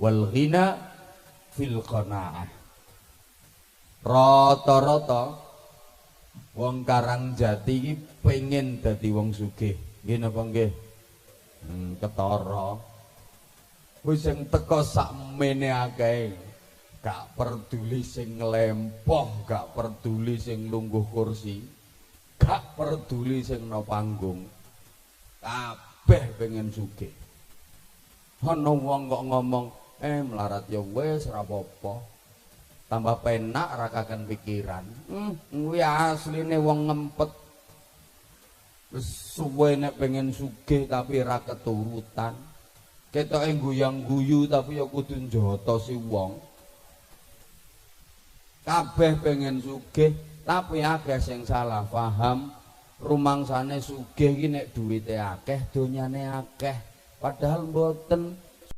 wal ghina fil qanaah. Rata-rata wong Karangjati iki pengen dadi wong sugih. Nggih napa nggih? Ketara. Wis sing teka sakmene akeh. Gak peduli sing nglempoh, gak peduli sing lungguh kursi, gak peduli sing no panggung. Kabeh pengen sugih. Ana wong kok ngomong, melarat ya wis ora apa-apa. Tambah penak ra kaken pikiran. Kuwi asline wong ngempet. Wis suwe nek pengen sugih tapi ra keturutan. Ketoke guyang-guyu tapi ya kudu njata si wong. Kabeh pengen sugih tapi akeh sing salah paham. Rumangsane sugih iki nek duwite akeh, donyane akeh. Padahal mboten.